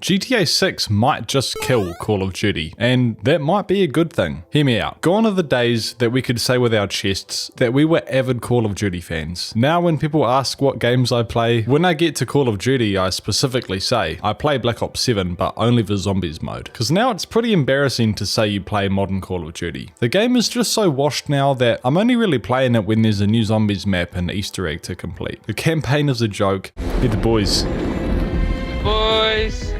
GTA 6 might just kill Call of Duty, and that might be a good thing. Hear me out. Gone are the days that we could say with our chests that we were avid Call of Duty fans. Now when people ask what games I play, when I get to Call of Duty I specifically say I play Black Ops 7 but only the zombies mode. Because now it's pretty embarrassing to say you play modern Call of Duty. The game is just so washed now that I'm only really playing it when there's a new zombies map and Easter egg to complete. The campaign is a joke. Hey, the boys. Boys.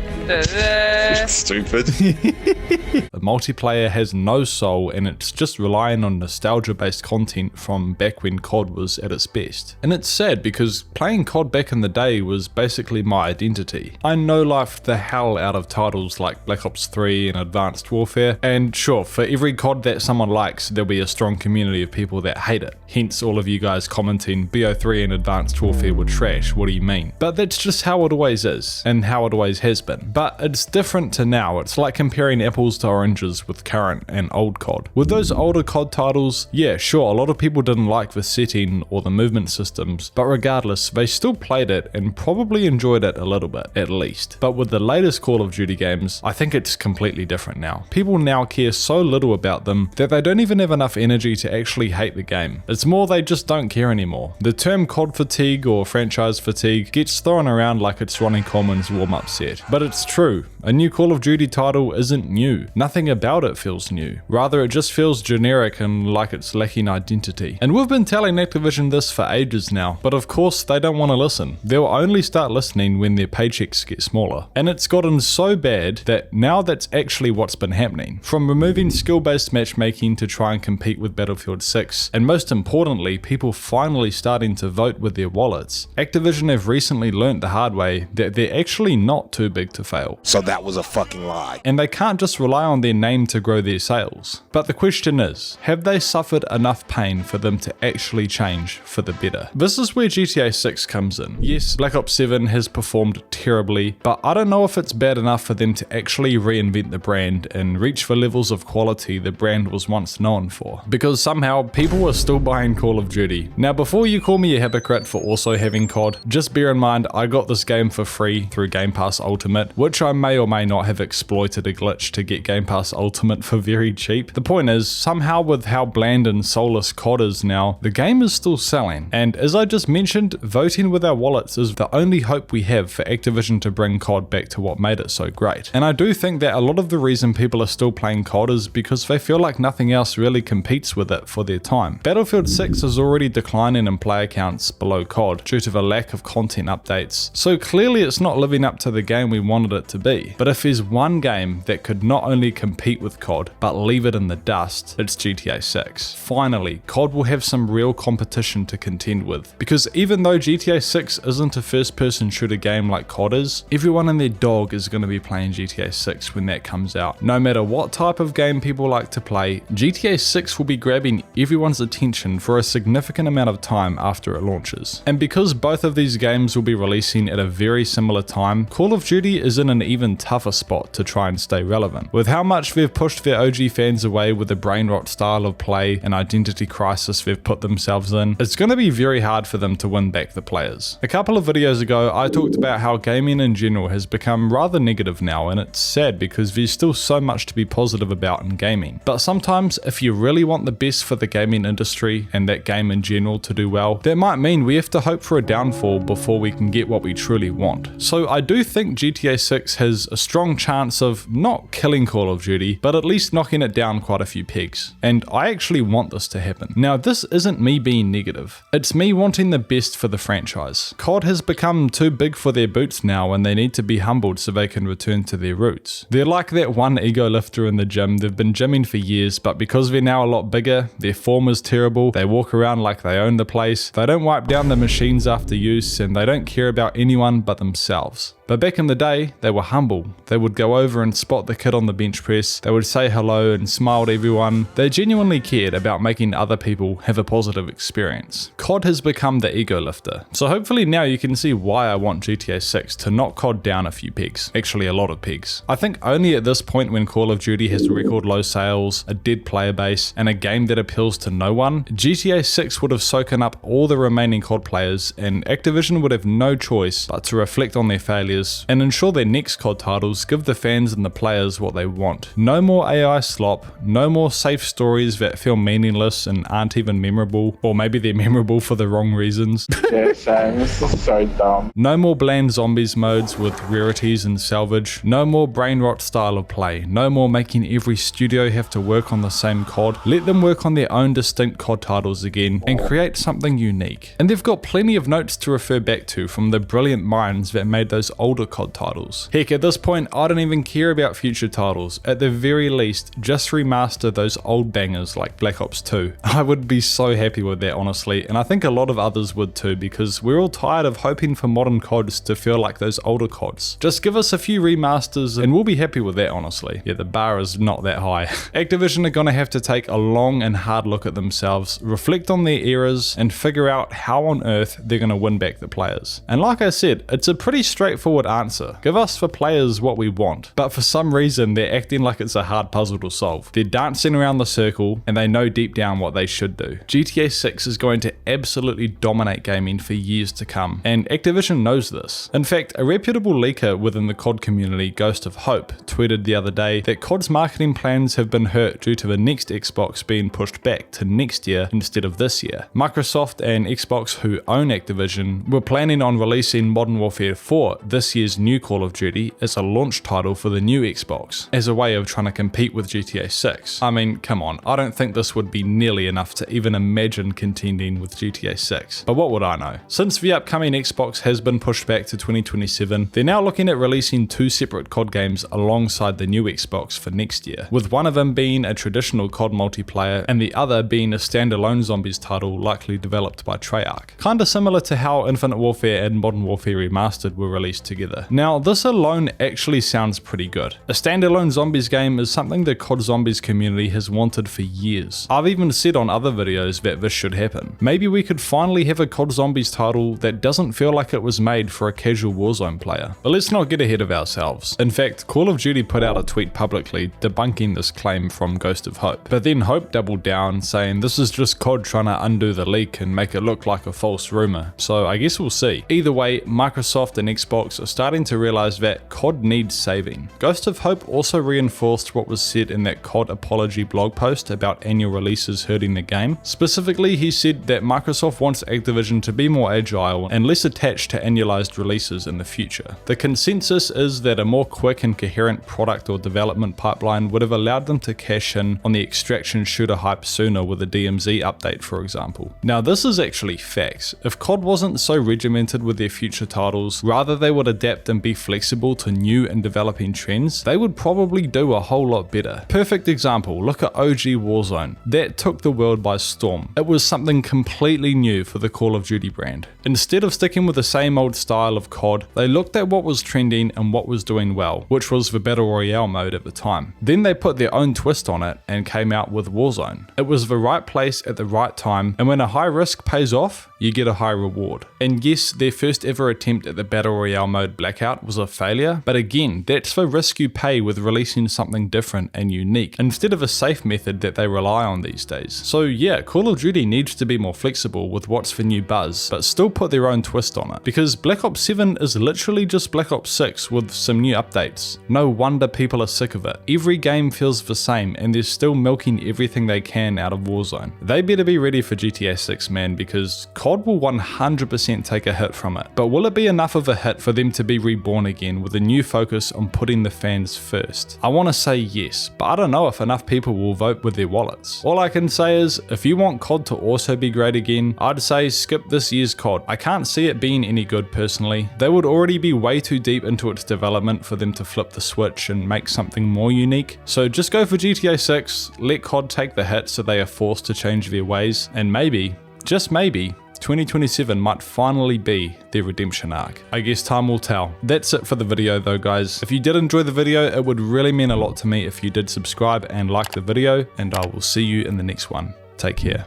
Stupid. The multiplayer has no soul and it's just relying on nostalgia based content from back when COD was at its best. And it's sad because playing COD back in the day was basically my identity. I no-lifed the hell out of titles like Black Ops 3 and Advanced Warfare, and sure, for every COD that someone likes there'll be a strong community of people that hate it. Hence all of you guys commenting BO3 and Advanced Warfare were trash, what do you mean? But that's just how it always is, and how it always has been. But it's different to now. It's like comparing apples to oranges with current and old COD. With those older COD titles, yeah, sure, a lot of people didn't like the setting or the movement systems, but regardless, they still played it and probably enjoyed it a little bit, at least. But with the latest Call of Duty games, I think it's completely different now. People now care so little about them that they don't even have enough energy to actually hate the game. It's more they just don't care anymore. The term COD fatigue or franchise fatigue gets thrown around like it's Ronnie Coleman's warm-up set, but it's true. A new Call of Duty title isn't new. Nothing about it feels new. Rather, it just feels generic and like it's lacking identity. And we've been telling Activision this for ages now, but of course they don't want to listen. They'll only start listening when their paychecks get smaller. And it's gotten so bad that now that's actually what's been happening. From removing skill-based matchmaking to try and compete with Battlefield 6, and most importantly, people finally starting to vote with their wallets. Activision have recently learnt the hard way that they're actually not too big to fail. So that was a fucking lie. And they can't just rely on their name to grow their sales. But the question is, have they suffered enough pain for them to actually change for the better? This is where GTA 6 comes in. Yes, Black Ops 7 has performed terribly, but I don't know if it's bad enough for them to actually reinvent the brand and reach the levels of quality the brand was once known for. Because somehow people are still buying Call of Duty. Now before you call me a hypocrite for also having COD, just bear in mind I got this game for free through Game Pass Ultimate, which I may or may not have exploited a glitch to get Game Pass Ultimate for very cheap. The point is, somehow with how bland and soulless COD is now, the game is still selling. And as I just mentioned, voting with our wallets is the only hope we have for Activision to bring COD back to what made it so great. And I do think that a lot of the reason people are still playing COD is because they feel like nothing else really competes with it for their time. Battlefield 6 is already declining in player counts below COD due to the lack of content updates, so clearly it's not living up to the game we wanted it to be. But if there's one game that could not only compete with COD, but leave it in the dust, it's GTA 6. Finally, COD will have some real competition to contend with. Because even though GTA 6 isn't a first-person shooter game like COD is, everyone and their dog is going to be playing GTA 6 when that comes out. No matter what type of game people like to play, GTA 6 will be grabbing everyone's attention for a significant amount of time after it launches. And because both of these games will be releasing at a very similar time, Call of Duty is in an even tougher spot to try and stay relevant. With how much they've pushed their OG fans away with the brain rot style of play and identity crisis they've put themselves in, it's going to be very hard for them to win back the players. A couple of videos ago, I talked about how gaming in general has become rather negative now, and it's sad because there's still so much to be positive about in gaming. But sometimes, if you really want the best for the gaming industry and that game in general to do well, that might mean we have to hope for a downfall before we can get what we truly want. So I do think GTA 6 has a strong chance of not killing Call of Duty, but at least knocking it down quite a few pegs. And I actually want this to happen. Now, this isn't me being negative. It's me wanting the best for the franchise. COD has become too big for their boots now and they need to be humbled so they can return to their roots. They're like that one ego lifter in the gym. They've been gymming for years, but because they're now a lot bigger, their form is terrible. They walk around like they own the place. They don't wipe down the machines after use and they don't care about anyone but themselves. But back in the day, they were humble. They would go over and spot the kid on the bench press. They would say hello and smile to everyone. They genuinely cared about making other people have a positive experience. COD has become the ego lifter. So hopefully now you can see why I want GTA 6 to knock COD down a few pegs. Actually a lot of pegs. I think only at this point when Call of Duty has record low sales, a dead player base, and a game that appeals to no one, GTA 6 would have soaken up all the remaining COD players and Activision would have no choice but to reflect on their failures serious and ensure their next COD titles give the fans and the players what they want. No more AI slop, no more safe stories that feel meaningless and aren't even memorable, or maybe they're memorable for the wrong reasons. Yeah, same. This is so dumb. No more bland zombies modes with rarities and salvage. No more brain rot style of play. No more making every studio have to work on the same COD. Let them work on their own distinct COD titles again and create something unique. And they've got plenty of notes to refer back to from the brilliant minds that made those older COD titles. Heck, at this point, I don't even care about future titles. At the very least, just remaster those old bangers like Black Ops 2. I would be so happy with that, honestly, and I think a lot of others would too, because we're all tired of hoping for modern CODs to feel like those older CODs. Just give us a few remasters and we'll be happy with that, honestly. Yeah, the bar is not that high. Activision are gonna have to take a long and hard look at themselves, reflect on their errors, and figure out how on earth they're gonna win back the players. And like I said, it's a pretty straightforward answer. Give us for players what we want. But for some reason, they're acting like it's a hard puzzle to solve. They're dancing around the circle, and they know deep down what they should do. GTA 6 is going to absolutely dominate gaming for years to come, and Activision knows this. In fact, a reputable leaker within the COD community, Ghost of Hope, tweeted the other day that COD's marketing plans have been hurt due to the next Xbox being pushed back to next year instead of this year. Microsoft and Xbox, who own Activision, were planning on releasing Modern Warfare 4, this year's new Call of Duty, as a launch title for the new Xbox, as a way of trying to compete with GTA 6. I mean, come on, I don't think this would be nearly enough to even imagine contending with GTA 6, but what would I know? Since the upcoming Xbox has been pushed back to 2027, they're now looking at releasing two separate COD games alongside the new Xbox for next year, with one of them being a traditional COD multiplayer and the other being a standalone zombies title likely developed by Treyarch. Kinda similar to how Infinite Warfare and Modern Warfare Remastered were released together. Now, this alone actually sounds pretty good. A standalone zombies game is something the COD Zombies community has wanted for years. I've even said on other videos that this should happen. Maybe we could finally have a COD Zombies title that doesn't feel like it was made for a casual Warzone player. But let's not get ahead of ourselves. In fact, Call of Duty put out a tweet publicly debunking this claim from Ghost of Hope. But then Hope doubled down, saying this is just COD trying to undo the leak and make it look like a false rumor. So I guess we'll see. Either way, Microsoft and Xbox are starting to realize that COD needs saving. Ghost of Hope also reinforced what was said in that COD apology blog post about annual releases hurting the game. Specifically, he said that Microsoft wants Activision to be more agile and less attached to annualized releases in the future. The consensus is that a more quick and coherent product or development pipeline would have allowed them to cash in on the extraction shooter hype sooner with a DMZ update, for example. Now, this is actually facts. If COD wasn't so regimented with their future titles, rather they would adapt and be flexible to new and developing trends, they would probably do a whole lot better. Perfect example, look at OG Warzone. That took the world by storm. It was something completely new for the Call of Duty brand. Instead of sticking with the same old style of COD, they looked at what was trending and what was doing well, which was the Battle Royale mode at the time. Then they put their own twist on it and came out with Warzone. It was the right place at the right time, and when a high risk pays off, you get a high reward. And yes, their first ever attempt at the Battle Royale mode Blackout was a failure, but again, that's the risk you pay with releasing something different and unique, instead of a safe method that they rely on these days. So yeah, Call of Duty needs to be more flexible with what's the new buzz, but still put their own twist on it, because Black Ops 7 is literally just Black Ops 6 with some new updates. No wonder people are sick of it. Every game feels the same, and they're still milking everything they can out of Warzone. They better be ready for GTA 6, man, because COD will 100% take a hit from it. But will it be enough of a hit for them to be reborn again with a new focus on putting the fans first? I want to say yes, but I don't know if enough people will vote with their wallets. All I can say is, if you want COD to also be great again, I'd say skip this year's COD. I can't see it being any good personally. They would already be way too deep into its development for them to flip the switch and make something more unique. So just go for GTA 6, let COD take the hit so they are forced to change their ways, and maybe, just maybe, 2027 might finally be their redemption arc. I guess time will tell. That's it for the video though, guys. If you did enjoy the video, it would really mean a lot to me if you did subscribe and like the video, and I will see you in the next one. Take care.